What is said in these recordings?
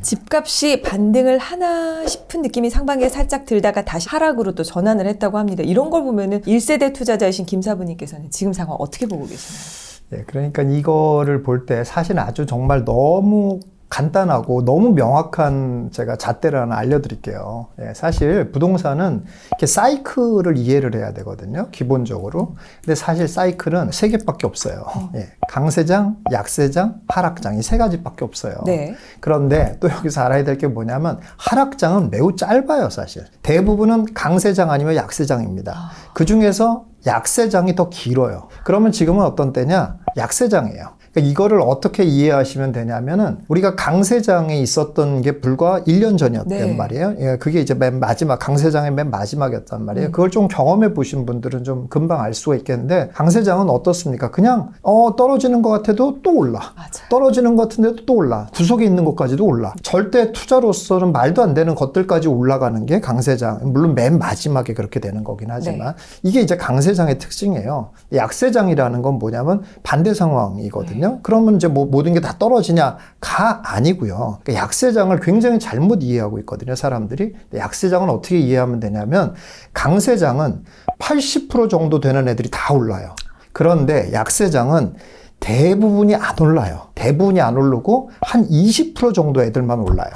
집값이 반등을 하나 싶은 느낌이 상반기에 살짝 들다가 다시 하락으로 또 전환을 했다고 합니다. 이런 걸 보면은 1세대 투자자이신 김사부님께서는 지금 상황 어떻게 보고 계시나요? 예, 그러니까 이거를 볼 때 사실 아주 정말 너무 간단하고 너무 명확한 제가 잣대를 하나 알려드릴게요. 예, 사실 부동산은 이렇게 사이클을 이해를 해야 되거든요. 기본적으로. 근데 사실 사이클은 세 개밖에 없어요. 예, 강세장, 약세장, 하락장 이 세 가지밖에 없어요. 네. 그런데 또 여기서 알아야 될 게 뭐냐면 하락장은 매우 짧아요, 사실. 대부분은 강세장 아니면 약세장입니다. 그 중에서 약세장이 더 길어요. 그러면 지금은 어떤 때냐? 약세장이에요. 그러니까 이거를 어떻게 이해하시면 되냐면은 우리가 강세장에 있었던 게 불과 1년 전이었단 네. 말이에요. 예, 그게 이제 맨 마지막, 강세장의 맨 마지막이었단 말이에요. 그걸 좀 경험해 보신 분들은 좀 금방 알 수가 있겠는데 강세장은 어떻습니까? 그냥 떨어지는 것 같아도 또 올라. 맞아요. 떨어지는 것 같은데도 또 올라. 구석에 있는 것까지도 올라. 절대 투자로서는 말도 안 되는 것들까지 올라가는 게 강세장. 물론 맨 마지막에 그렇게 되는 거긴 하지만 이게 이제 강세장의 특징이에요. 약세장이라는 건 뭐냐면 반대 상황이거든요. 그러면 이제 뭐 모든 게 다 떨어지냐가 아니고요. 그러니까 약세장을 굉장히 잘못 이해하고 있거든요, 사람들이. 약세장은 어떻게 이해하면 되냐면 강세장은 80% 정도 되는 애들이 다 올라요. 그런데 약세장은 대부분이 안 올라요. 대부분이 안 오르고 한 20% 정도 애들만 올라요.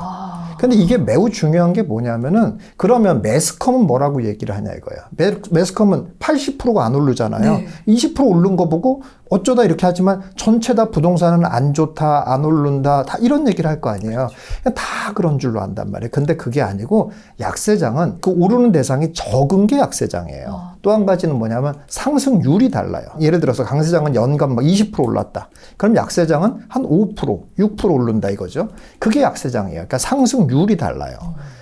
근데 이게 매우 중요한 게 뭐냐면은 그러면 매스컴은 뭐라고 얘기를 하냐 이거예요. 매스컴은 80%가 안 오르잖아요. 네. 20% 오른 거 보고 어쩌다 이렇게 하지만 전체 다 부동산은 안 좋다, 안 오른다, 다 이런 얘기를 할 거 아니에요. 그냥 다 그런 줄로 안단 말이에요. 근데 그게 아니고 약세장은 그 오르는 대상이 적은 게 약세장이에요. 또 한 가지는 뭐냐면 상승률이 달라요. 예를 들어서 강세장은 연간 막 20% 올랐다. 그럼 약세장은 한 5%, 6% 오른다 이거죠. 그게 약세장이에요. 그러니까 상승률이 달라요.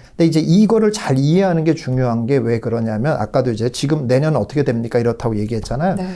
근데 이제 이거를 잘 이해하는 게 중요한 게 왜 그러냐면 아까도 이제 지금 내년은 어떻게 됩니까? 이렇다고 얘기했잖아요. 네.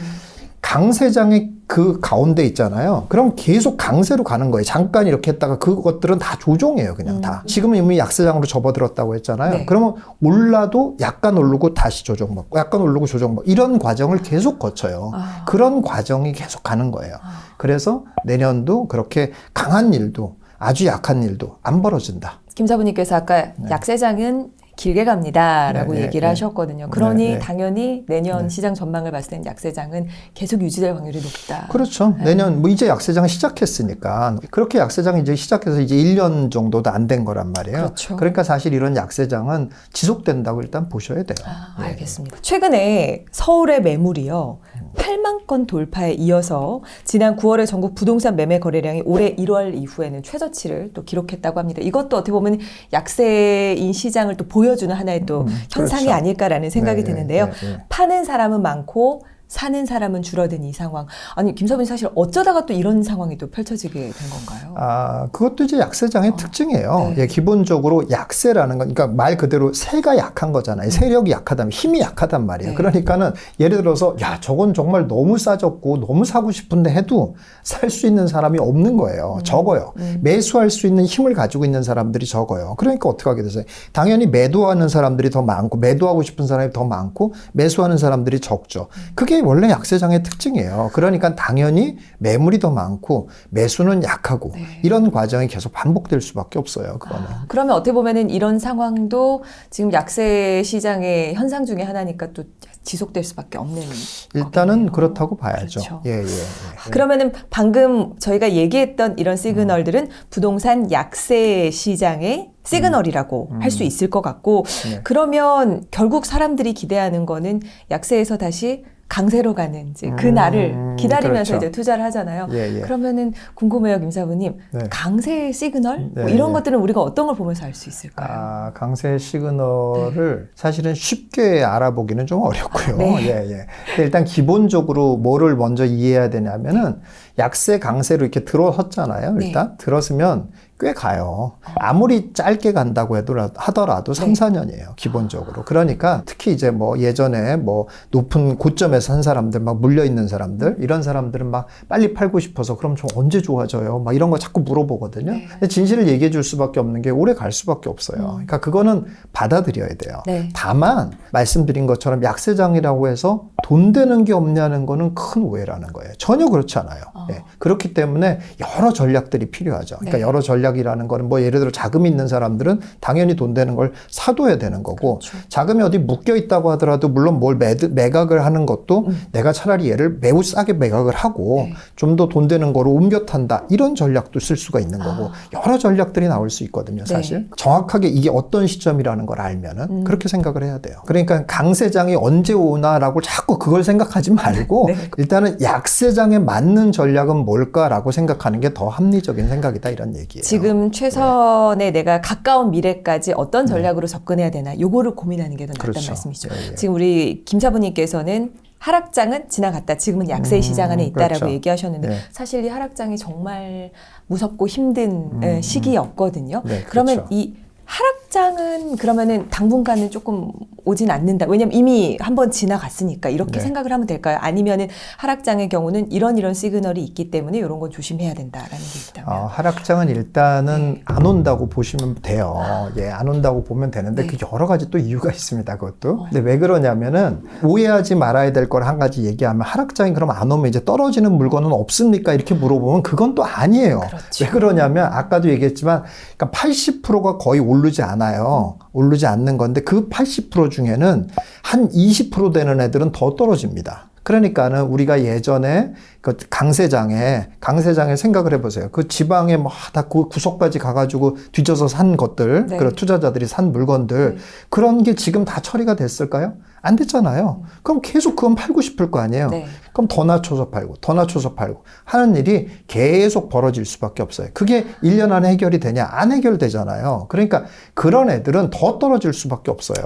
강세장의 그 가운데 있잖아요. 그럼 계속 강세로 가는 거예요. 잠깐 이렇게 했다가 그것들은 다 조정이에요. 그냥 다. 지금은 이미 약세장으로 접어들었다고 했잖아요. 네. 그러면 올라도 약간 오르고 다시 조정받고 약간 오르고 조정받고 이런 과정을 계속 거쳐요. 그런 과정이 계속 가는 거예요. 그래서 내년도 그렇게 강한 일도 아주 약한 일도 안 벌어진다. 김사부님께서 아까 약세장은 길게 갑니다라고 얘기를 하셨거든요. 그러니 당연히 내년 시장 전망을 봤을 때는 약세장은 계속 유지될 확률이 높다. 그렇죠. 내년 뭐 이제 약세장 시작했으니까 그렇게 약세장이 이제 시작해서 이제 1년 정도도 안 된 거란 말이에요. 그렇죠. 그러니까 사실 이런 약세장은 지속된다고 일단 보셔야 돼요. 알겠습니다. 최근에 서울의 매물이요. 8만 건 돌파에 이어서 지난 9월에 전국 부동산 매매 거래량이 올해 1월 이후에는 최저치를 또 기록했다고 합니다. 이것도 어떻게 보면 약세인 시장을 또 보여주는 하나의 또 현상이 그렇죠. 아닐까라는 생각이 드는데요. 파는 사람은 많고 사는 사람은 줄어든 이 상황. 아니, 김사부님 사실 어쩌다가 또 이런 상황이 또 펼쳐지게 된 건가요? 아, 그것도 이제 약세장의 특징이에요. 예, 기본적으로 약세라는 건, 그러니까 말 그대로 세가 약한 거잖아요. 세력이 약하다면 힘이 약하단 말이에요. 그러니까는 예를 들어서, 야, 저건 정말 너무 싸졌고 너무 사고 싶은데 해도 살 수 있는 사람이 없는 거예요. 적어요. 매수할 수 있는 힘을 가지고 있는 사람들이 적어요. 그러니까 어떻게 하게 되세요? 당연히 매도하는 사람들이 더 많고, 매도하고 싶은 사람이 더 많고, 매수하는 사람들이 적죠. 그게 원래 약세장의 특징이에요. 그러니까 당연히 매물이 더 많고 매수는 약하고 이런 과정이 계속 반복될 수밖에 없어요. 그거는. 그러면 어떻게 보면은 이런 상황도 지금 약세 시장의 현상 중에 하나니까 또 지속될 수밖에 없는. 일단은 거겠네요. 그렇다고 봐야죠. 그렇죠. 예. 그러면은 방금 저희가 얘기했던 이런 시그널들은 부동산 약세 시장의 시그널이라고 할 수 있을 것 같고 그러면 결국 사람들이 기대하는 거는 약세에서 다시 강세로 가는 이제 그 날을 기다리면서 그렇죠. 이제 투자를 하잖아요. 그러면은 궁금해요, 김사부님. 강세 시그널? 뭐 이런 것들은 우리가 어떤 걸 보면서 알 수 있을까요? 아, 강세 시그널을 사실은 쉽게 알아보기는 좀 어렵고요. 근데 일단 기본적으로 뭐를 먼저 이해해야 되냐면은 약세, 강세로 이렇게 들어섰잖아요. 일단 들었으면 꽤 가요. 아무리 짧게 간다고 하더라도 3, 4년이에요. 기본적으로. 그러니까 특히 이제 뭐 예전에 뭐 높은 고점에서 산 사람들 막 물려있는 사람들 이런 사람들은 막 빨리 팔고 싶어서 그럼 저 언제 좋아져요? 막 이런 거 자꾸 물어보거든요. 근데 진실을 얘기해 줄 수밖에 없는 게 오래 갈 수밖에 없어요. 그러니까 그거는 받아들여야 돼요. 다만 말씀드린 것처럼 약세장이라고 해서 돈 되는 게 없냐는 거는 큰 오해라는 거예요. 전혀 그렇지 않아요. 그렇기 때문에 여러 전략들이 필요하죠. 그러니까 여러 전략 전략이라는 거는 뭐 예를 들어 자금이 있는 사람들은 당연히 돈 되는 걸 사둬야 되는 거고 그렇죠. 자금이 어디 묶여 있다고 하더라도 물론 뭘 매각을 하는 것도 내가 차라리 얘를 매우 싸게 매각을 하고 네. 좀 더 돈 되는 거로 옮겨 탄다 이런 전략도 쓸 수가 있는 거고 여러 전략들이 나올 수 있거든요. 사실 네. 정확하게 이게 어떤 시점이라는 걸 알면은 그렇게 생각을 해야 돼요. 그러니까 강세장이 언제 오나라고 자꾸 그걸 생각하지 말고 네. 일단은 약세장에 맞는 전략은 뭘까라고 생각하는 게 더 합리적인 생각이다 이런 얘기예요. 지금 최선의 내가 가까운 미래까지 어떤 전략으로 접근해야 되나 요거를 고민하는 게 더 낫다는 그렇죠. 말씀이시죠. 예, 예. 지금 우리 김사부님께서는 하락장은 지나갔다. 지금은 약세의 시장 안에 있다라고 그렇죠. 얘기하셨는데 네. 사실 이 하락장이 정말 무섭고 힘든 시기였거든요. 네, 그러면 그렇죠. 이 하락장은 그러면은 당분간은 조금 오진 않는다. 왜냐면 이미 한번 지나갔으니까 이렇게 네. 생각을 하면 될까요? 아니면은 하락장의 경우는 이런 시그널이 있기 때문에 이런 건 조심해야 된다라는 게 있다면. 하락장은 일단은 안 온다고 보시면 돼요. 예, 안 온다고 보면 되는데 네. 그 여러 가지 또 이유가 있습니다. 그것도. 근데 왜 그러냐면은 오해하지 말아야 될 걸 한 가지 얘기하면 하락장이 그럼 안 오면 이제 떨어지는 물건은 없습니까? 이렇게 물어보면 그건 또 아니에요. 그렇죠. 왜 그러냐면 아까도 얘기했지만 그러니까 80%가 거의 오르지 않아요. 오르지 않는 건데 그 80% 중에는 한 20% 되는 애들은 더 떨어집니다. 그러니까는 우리가 예전에 그 강세장에 생각을 해보세요. 그 지방에 뭐 다 그 구석까지 가가지고 뒤져서 산 것들, 네. 그런 투자자들이 산 물건들, 그런 게 지금 다 처리가 됐을까요? 안 됐잖아요. 그럼 계속 그건 팔고 싶을 거 아니에요. 네. 그럼 더 낮춰서 팔고, 더 낮춰서 팔고 하는 일이 계속 벌어질 수밖에 없어요. 그게 1년 안에 해결이 되냐? 안 해결되잖아요. 그러니까 그런 애들은 더 떨어질 수밖에 없어요.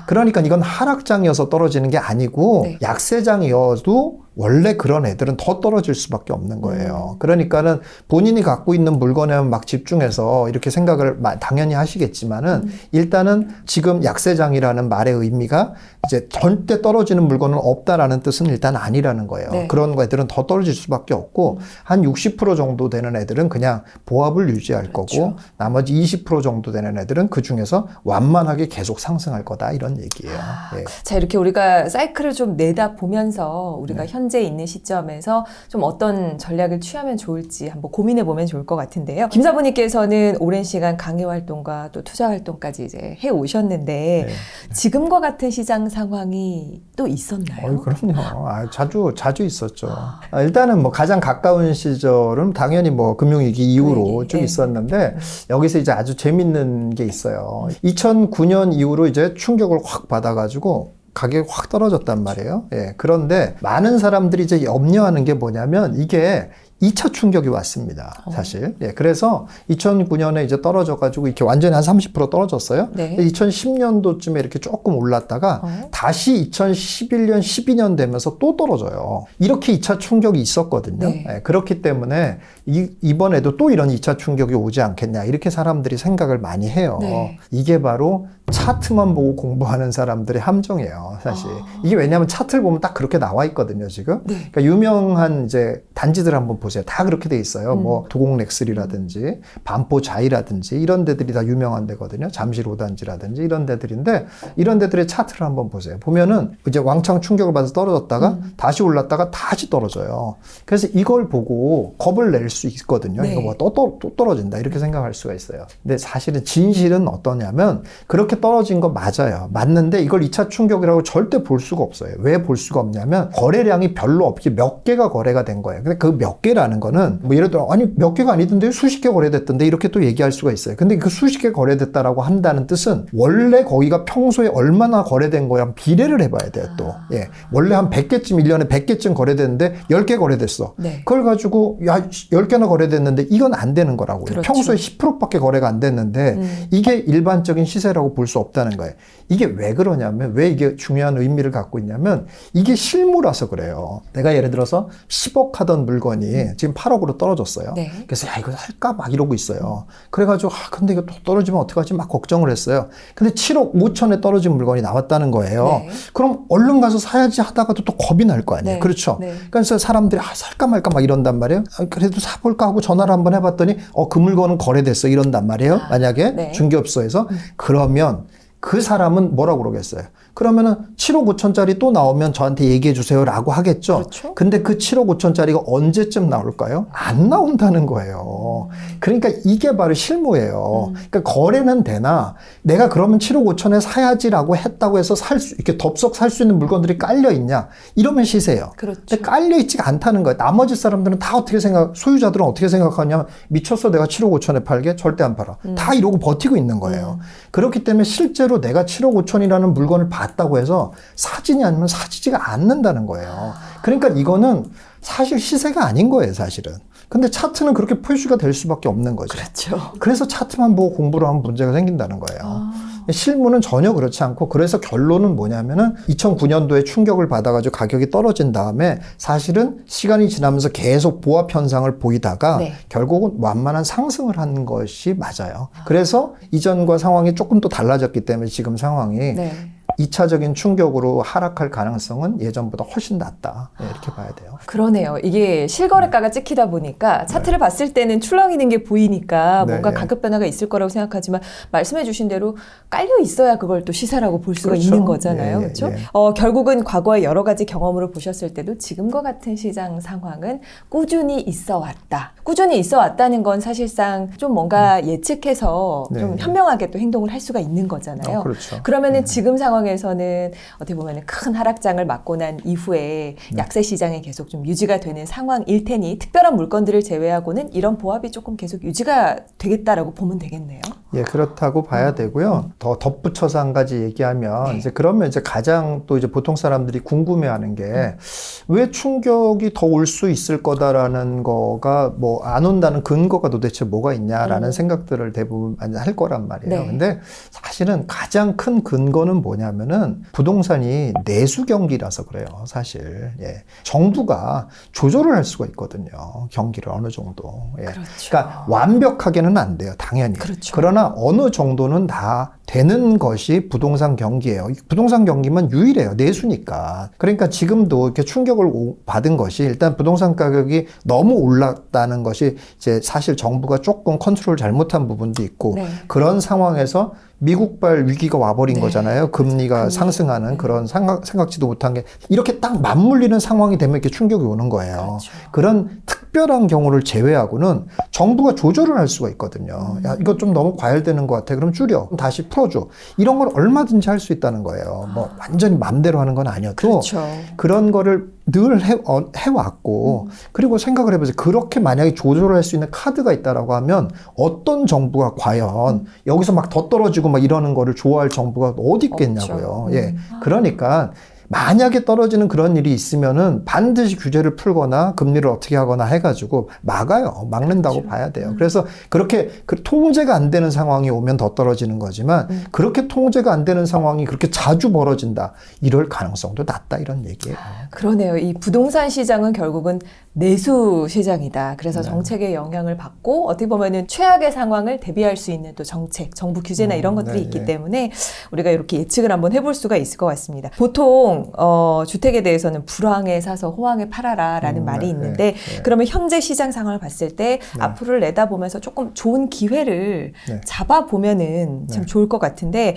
그러니까 이건 하락장이어서 떨어지는 게 아니고 네. 약세장이어도 원래 그런 애들은 더 떨어질 수밖에 없는 거예요. 그러니까는 본인이 갖고 있는 물건에만 막 집중해서 이렇게 생각을 당연히 하시겠지만은 일단은 지금 약세장이라는 말의 의미가 이제 절대 떨어지는 물건은 없다라는 뜻은 일단 아니라는 거예요. 네. 그런 애들은 더 떨어질 수밖에 없고 한 60% 정도 되는 애들은 그냥 보합을 유지할 그렇죠. 거고 나머지 20% 정도 되는 애들은 그 중에서 완만하게 계속 상승할 거다 이런 얘기예요. 예. 자, 이렇게 우리가 사이클을 좀 내다 보면서 우리가 네. 현재 있는 시점에서 좀 어떤 전략을 취하면 좋을지 한번 고민해 보면 좋을 것 같은데요. 김사부님께서는 오랜 시간 강의 활동과 또 투자 활동까지 이제 해 오셨는데 네. 지금과 같은 시장 상황이 또 있었나요? 그럼요. 자주 있었죠. 일단은 뭐 가장 가까운 시절은 당연히 뭐 금융위기 이후로 네, 쭉 네. 있었는데 여기서 이제 아주 재밌는 게 있어요. 2009년 이후로 이제 충격을 확 받아가지고 가격이 확 떨어졌단 말이에요. 예. 그런데 많은 사람들이 이제 염려하는 게 뭐냐면 이게 2차 충격이 왔습니다. 사실. 예. 그래서 2009년에 이제 떨어져가지고 이렇게 완전히 한 30% 떨어졌어요. 네. 2010년도쯤에 이렇게 조금 올랐다가 다시 2011년, 12년 되면서 또 떨어져요. 이렇게 2차 충격이 있었거든요. 네. 예. 그렇기 때문에 이번에도 또 이런 2차 충격이 오지 않겠냐. 이렇게 사람들이 생각을 많이 해요. 네. 이게 바로 차트만 보고 공부하는 사람들의 함정이에요, 사실. 이게 왜냐하면 차트를 보면 딱 그렇게 나와 있거든요, 지금. 네. 그러니까 유명한 이제 단지들 한번 보세요. 다 그렇게 돼 있어요. 뭐 도곡렉슬이라든지 반포자이라든지 이런 데들이 다 유명한 데거든요. 잠실오단지라든지 이런 데들인데 이런 데들의 차트를 한번 보세요. 보면은 이제 왕창 충격을 받아서 떨어졌다가 다시 올랐다가 다시 떨어져요. 그래서 이걸 보고 겁을 낼 수 있거든요. 네. 이거 뭐 또 떨어진다 이렇게 생각할 수가 있어요. 근데 사실은 진실은 어떠냐면 그렇게 떨어진 거 맞아요. 맞는데 이걸 2차 충격이라고 절대 볼 수가 없어요. 왜 볼 수가 없냐면 거래량이 별로 없이 몇 개가 거래가 된 거예요. 근데 그 몇 개라는 거는 뭐 예를 들어 아니 몇 개가 아니던데 수십 개 거래됐던데 이렇게 또 얘기할 수가 있어요. 근데 그 수십 개 거래됐다라고 한다는 뜻은 원래 거기가 평소에 얼마나 거래된 거랑 비례를 해봐야 돼요. 또 예. 원래 한 100개쯤 1년에 100개쯤 거래됐는데 10개 거래됐어. 네. 그걸 가지고 야 10개나 거래됐는데 이건 안 되는 거라고요. 그렇죠. 평소에 10%밖에 거래가 안 됐는데 이게 일반적인 시세라고 볼 수 없다는 거예요. 이게 왜 그러냐면 왜 이게 중요한 의미를 갖고 있냐면 이게 실무라서 그래요. 내가 예를 들어서 10억 하던 물건이 지금 8억으로 떨어졌어요. 네. 그래서 야 이거 살까 막 이러고 있어요. 그래가지고 근데 이거 또 떨어지면 어떡하지 막 걱정을 했어요. 근데 7억 5천에 떨어진 물건이 나왔다는 거예요. 네. 그럼 얼른 가서 사야지 하다가도 또 겁이 날 거 아니에요. 네. 그렇죠. 네. 그래서 사람들이 살까 말까 막 이런단 말이에요. 그래도 사볼까 하고 전화를 한번 해봤더니 그 물건은 거래됐어 이런단 말이에요. 만약에 네. 중개업소에서 그러면 그 사람은 뭐라고 그러겠어요? 그러면은 7억 5천짜리 또 나오면 저한테 얘기해 주세요라고 하겠죠. 그렇죠. 근데 그 7억 5천짜리가 언제쯤 나올까요? 안 나온다는 거예요. 그러니까 이게 바로 실무예요. 그러니까 거래는 되나 내가 그러면 7억 5천에 사야지라고 했다고 해서 이렇게 덥석 살 수 있는 물건들이 깔려 있냐? 이러면 시세예요. 그렇죠. 근데 깔려 있지가 않다는 거예요. 나머지 사람들은 다 소유자들은 어떻게 생각하냐면 미쳤어 내가 7억 5천에 팔게? 절대 안 팔아. 다 이러고 버티고 있는 거예요. 그렇기 때문에 실제로 내가 7억 5천이라는 물건을 봤다고 해서 사지냐 아니면 사지지가 않는다는 거예요. 그러니까 이거는 사실 시세가 아닌 거예요, 사실은. 근데 차트는 그렇게 표시가 될 수밖에 없는 거죠. 그렇죠. 그래서 차트만 보고 공부를 하면 문제가 생긴다는 거예요. 실무는 전혀 그렇지 않고 그래서 결론은 뭐냐면은 2009년도에 충격을 받아가지고 가격이 떨어진 다음에 사실은 시간이 지나면서 계속 보합 현상을 보이다가 네. 결국은 완만한 상승을 한 것이 맞아요. 그래서 이전과 상황이 조금 더 달라졌기 때문에 지금 상황이 네. 2차적인 충격으로 하락할 가능성은 예전보다 훨씬 낮다. 네, 이렇게 봐야 돼요. 그러네요. 이게 실거래가가 찍히다 보니까 차트를 봤을 때는 출렁이는 게 보이니까 뭔가 네. 가격 변화가 있을 거라고 생각하지만 말씀해 주신 대로 깔려 있어야 그걸 또 시세라고 볼 수가 그렇죠. 있는 거잖아요. 예, 그렇죠? 예. 결국은 과거의 여러 가지 경험으로 보셨을 때도 지금과 같은 시장 상황은 꾸준히 있어 왔다. 꾸준히 있어 왔다는 건 사실상 좀 뭔가 예측해서 네. 좀 현명하게 또 행동을 할 수가 있는 거잖아요. 그렇죠. 그러면은 지금 상황에서는 어떻게 보면 큰 하락장을 맞고 난 이후에 약세 시장이 계속 좀 유지가 되는 상황일 테니 특별한 물건들을 제외하고는 이런 보합이 조금 계속 유지가 되겠다라고 보면 되겠네요. 예, 그렇다고 봐야 되고요. 더 덧붙여서 한 가지 얘기하면 네. 이제 그러면 이제 가장 또 이제 보통 사람들이 궁금해하는 게 왜 충격이 더 올 수 있을 거다라는 거가 뭐 안 온다는 근거가 도대체 뭐가 있냐라는 생각들을 대부분 할 거란 말이에요. 네. 근데 사실은 가장 큰 근거는 뭐냐면은 부동산이 내수 경기라서 그래요. 사실 예. 정부가 조절을 할 수가 있거든요. 경기를 어느 정도. 예. 그렇죠. 그러니까 완벽하게는 안 돼요. 당연히. 그렇죠. 그러나 어느 정도는 다 되는 것이 부동산 경기예요. 부동산 경기만 유일해요. 내수니까. 그러니까 지금도 이렇게 충격을 받은 것이 일단 부동산 가격이 너무 올랐다는 것이 이제 사실 정부가 조금 컨트롤 잘못한 부분도 있고 네. 그런 상황에서 미국발 위기가 와버린 네. 거잖아요. 금리가 금리. 상승하는 네. 그런 생각지도 못한 게 이렇게 딱 맞물리는 상황이 되면 이렇게 충격이 오는 거예요. 그렇죠. 그런 특별한 경우를 제외하고는 정부가 조절을 할 수가 있거든요. 야, 이거 좀 너무 과열되는 것 같아. 그럼 줄여. 그럼 다시 풀어줘. 이런 걸 얼마든지 할 수 있다는 거예요. 뭐 완전히 맘대로 하는 건 아니어도 그렇죠. 그런 거를 늘 해왔고 그리고 생각을 해보세요. 그렇게 만약에 조절을 할 수 있는 카드가 있다라고 하면 어떤 정부가 과연 여기서 막 더 떨어지고 막 이러는 거를 좋아할 정부가 어디 있겠냐고요. 없죠. 예. 그러니까 만약에 떨어지는 그런 일이 있으면은 반드시 규제를 풀거나 금리를 어떻게 하거나 해가지고 막아요. 막는다고 그렇죠. 봐야 돼요. 그래서 그렇게 통제가 안 되는 상황이 오면 더 떨어지는 거지만 그렇게 통제가 안 되는 상황이 그렇게 자주 벌어진다. 이럴 가능성도 낮다. 이런 얘기예요. 그러네요. 이 부동산 시장은 결국은 내수 시장이다. 그래서 정책의 영향을 받고 어떻게 보면은 최악의 상황을 대비할 수 있는 또 정책, 정부 규제나 이런 것들이 네, 있기 네. 때문에 우리가 이렇게 예측을 한번 해볼 수가 있을 것 같습니다. 보통 주택에 대해서는 불황에 사서 호황에 팔아라라는 말이 네, 있는데 네. 그러면 현재 시장 상황을 봤을 때 앞으로를 내다보면서 조금 좋은 기회를 네. 잡아보면은 참 좋을 것 같은데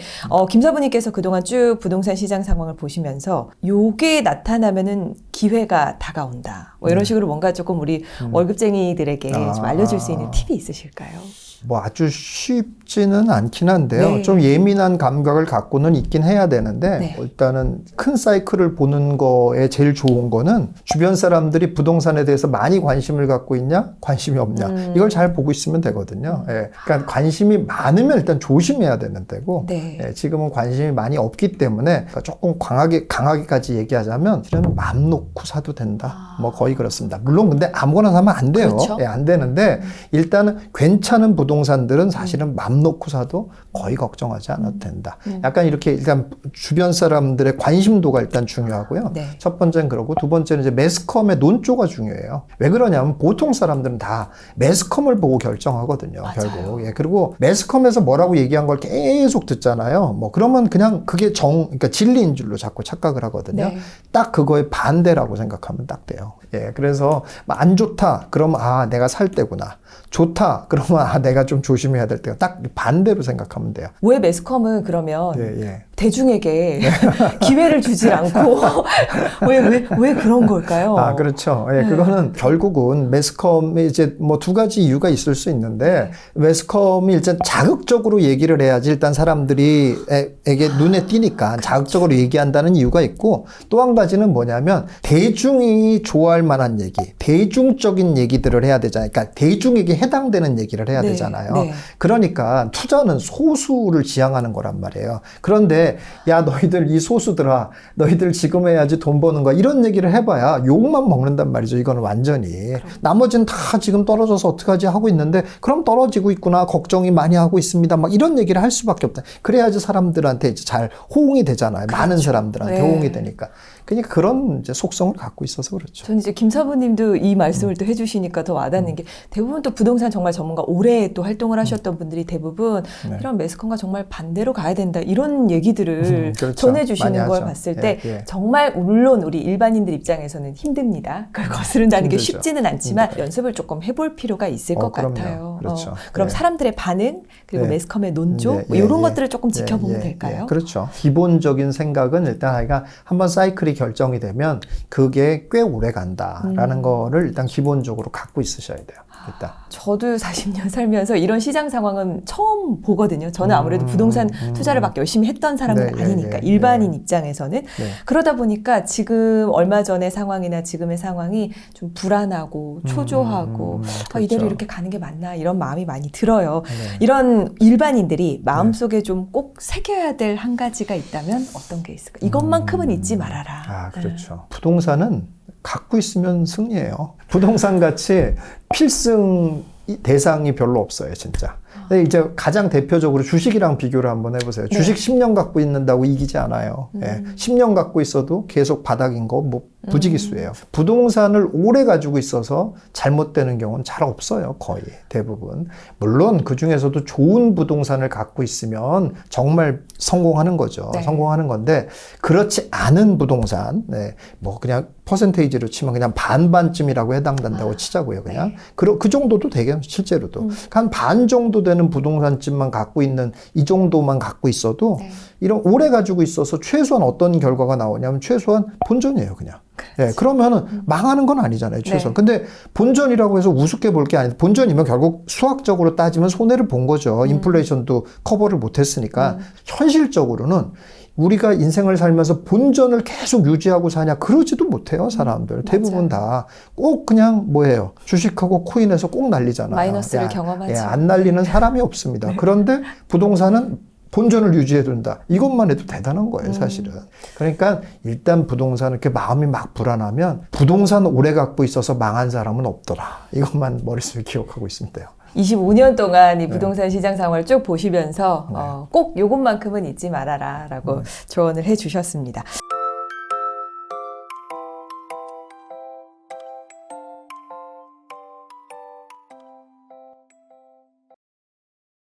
김사부님께서 그동안 쭉 부동산 시장 상황을 보시면서 요게 나타나면은 기회가 다가온다. 뭐 이런 식으로 뭔가 조금 우리 월급쟁이들에게 좀 알려줄 수 있는 팁이 있으실까요? 뭐 아주 쉽지는 않긴 한데요. 네. 좀 예민한 감각을 갖고는 있긴 해야 되는데 네. 일단은 큰 사이클을 보는 거에 제일 좋은 거는 주변 사람들이 부동산에 대해서 많이 관심을 갖고 있냐 관심이 없냐 이걸 잘 보고 있으면 되거든요. 예. 그러니까 관심이 많으면 일단 조심해야 되는 때고 네. 예, 지금은 관심이 많이 없기 때문에 조금 강하게까지 얘기하자면 실은 맘 놓고 사도 된다. 뭐 거의 그렇습니다. 물론 근데 아무거나 사면 안 돼요. 그렇죠. 예, 안 되는데 일단은 괜찮은 부동산들은 사실은 맘 놓고 사도 거의 걱정하지 않아도 된다. 약간 이렇게 일단 주변 사람들의 관심도가 일단 중요하고요. 네. 첫 번째는 그러고 두 번째는 이제 매스컴의 논조가 중요해요. 왜 그러냐면 보통 사람들은 다 매스컴을 보고 결정하거든요. 맞아요. 결국. 예, 그리고 매스컴에서 뭐라고 얘기한 걸 계속 듣잖아요. 뭐 그러면 그냥 그게 그러니까 진리인 줄로 자꾸 착각을 하거든요. 네. 딱 그거의 반대라고 생각하면 딱 돼요. 예, 그래서 안 좋다. 그러면 아, 내가 살 때구나. 좋다. 그러면 아, 내가 좀 조심해야 될 때가 딱 반대로 생각하면 돼요. 왜 매스컴은 그러면 예, 예. 대중에게 기회를 주질 않고 왜 그런 걸까요? 아, 그렇죠. 예, 그거는 결국은 매스컴에 이제 뭐 두 가지 이유가 있을 수 있는데 매스컴이 일단 자극적으로 얘기를 해야지 일단 사람들이에게 눈에 띄니까 자극적으로 얘기한다는 이유가 있고 또 한 가지는 뭐냐면 대중이 좋아할 만한 얘기, 대중적인 얘기들을 해야 되잖아요. 그러니까 대중에게 해당되는 얘기를 해야 되잖아요. 그러니까 투자는 소수를 지향하는 거란 말이에요. 그런데 야 너희들 이 소수들아 너희들 지금 해야지 돈 버는 거야 이런 얘기를 해봐야 욕만 먹는단 말이죠. 이거는 완전히 나머지는 다 지금 떨어져서 어떡하지 하고 있는데 그럼 떨어지고 있구나 걱정이 많이 하고 있습니다 막 이런 얘기를 할 수밖에 없다. 그래야지 사람들한테 이제 잘 호응이 되잖아요. 그렇죠. 많은 사람들한테 호응이 되니까. 그러니까 그런 이제 속성을 갖고 있어서 그렇죠. 저는 이제 김 사부님도 이 말씀을 또 해주시니까 더 와닿는 게 대부분 또 부동산 정말 전문가 오래 또 활동을 하셨던 분들이 대부분 이런 매스컴과 정말 반대로 가야 된다 이런 얘기들을 그렇죠. 전해주시는 걸 봤을 때 정말 물론 우리 일반인들 입장에서는 힘듭니다. 그걸 거스른다는 게 쉽지는 않지만 연습을 조금 해볼 필요가 있을 것 그럼요. 같아요. 그렇죠. 그럼 사람들의 반응 그리고 매스컴의 논조 뭐 이런 것들을 조금 지켜보면 될까요? 그렇죠. 기본적인 생각은 일단 아이가 한번 사이클이 결정이 되면 그게 꽤 오래 간다라는 거를 일단 기본적으로 갖고 있으셔야 돼요. 일단. 저도 40년 살면서 이런 시장 상황은 처음 보거든요. 저는 아무래도 부동산 투자를 막 열심히 했던 사람은 아니니까 일반인 입장에서는 그러다 보니까 지금 얼마 전의 상황이나 지금의 상황이 좀 불안하고 초조하고 그렇죠. 이대로 이렇게 가는 게 맞나 이런 마음이 많이 들어요. 이런 일반인들이 마음속에 좀 꼭 새겨야 될 한 가지가 있다면 어떤 게 있을까? 이것만큼은 잊지 말아라. 아, 그렇죠. 부동산은 갖고 있으면 승리예요. 부동산 같이 필승 대상이 별로 없어요, 진짜. 근데 이제 가장 대표적으로 주식이랑 비교를 한번 해보세요. 주식 10년 갖고 있는다고 이기지 않아요. 10년 갖고 있어도 계속 바닥인 거 뭐 부지기수예요. 부동산을 오래 가지고 있어서 잘못되는 경우는 잘 없어요. 거의 대부분. 물론 그 중에서도 좋은 부동산을 갖고 있으면 정말 성공하는 거죠. 성공하는 건데 그렇지 않은 부동산 뭐 그냥 퍼센테이지로 치면 그냥 반반쯤이라고 해당된다고 치자고요. 그냥 그 정도도 되게 실제로도 한 반 정도 되는 부동산집만 갖고 있는 이 정도만 갖고 있어도 이런 오래 가지고 있어서 최소한 어떤 결과가 나오냐면 최소한 본전이에요. 그냥. 그러면은 망하는 건 아니잖아요. 최소한. 근데 본전이라고 해서 우습게 볼 게 아니라 본전이면 결국 수학적으로 따지면 손해를 본 거죠. 인플레이션도 커버를 못했으니까 현실적으로는 우리가 인생을 살면서 본전을 계속 유지하고 사냐 그러지도 못해요. 사람들 대부분 다 꼭 그냥 뭐예요 주식하고 코인에서 꼭 날리잖아요. 마이너스를 경험하죠. 안 날리는 사람이 없습니다. 그런데 부동산은 본전을 유지해 둔다. 이것만 해도 대단한 거예요, 사실은. 그러니까 일단 부동산 이렇게 마음이 막 불안하면 부동산 오래 갖고 있어서 망한 사람은 없더라. 이것만 머릿속에 기억하고 있으면 돼요. 25년 동안 이 부동산 시장 상황을 쭉 보시면서 꼭 요것만큼은 잊지 말아라 라고 조언을 해주셨습니다.